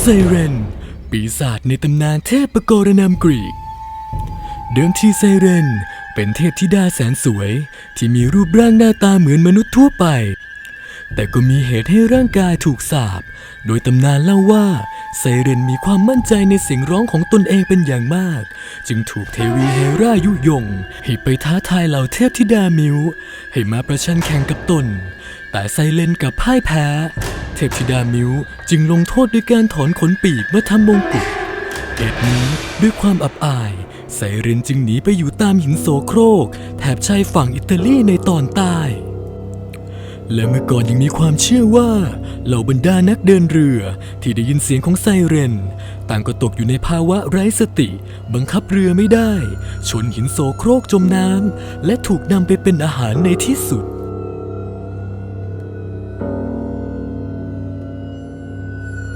เรนปีศาจในตำนานเทพโกรณามกรีกเดิมทีไซเรนเป็นเทพธิดาแสนสวยที่มีรูปร่างหน้าตาเหมือนมนุษย์ทั่วไปแต่ก็มีเหตุให้ร่างกายถูกสาปโดยตำนานเล่าว่าไซเรนมีความมั่นใจในเสียงร้องของตนเองเป็นอย่างมากจึงถูกเทวีเฮรายุยงให้ไปท้าทายเหล่าเทพธิดามิวให้มาประชันแข่งกับตนแต่ไซเรนกลับพ่ายแพ้เทพธิดามิวจึงลงโทษด้วยการถอนขนปีกมาทำมงกุฎเหตุนี้ด้วยความอับอายไซเรนจึงหนีไปอยู่ตามหินโสโครกแถบชายฝั่งอิตาลีในตอนใต้และเมื่อก่อนยังมีความเชื่อว่าเหล่าบรรดานักเดินเรือที่ได้ยินเสียงของไซเรนต่างก็ตกอยู่ในภาวะไร้สติบังคับเรือไม่ได้ชนหินโสโครกจมน้ำและถูกนำไปเป็นอาหารในที่สุด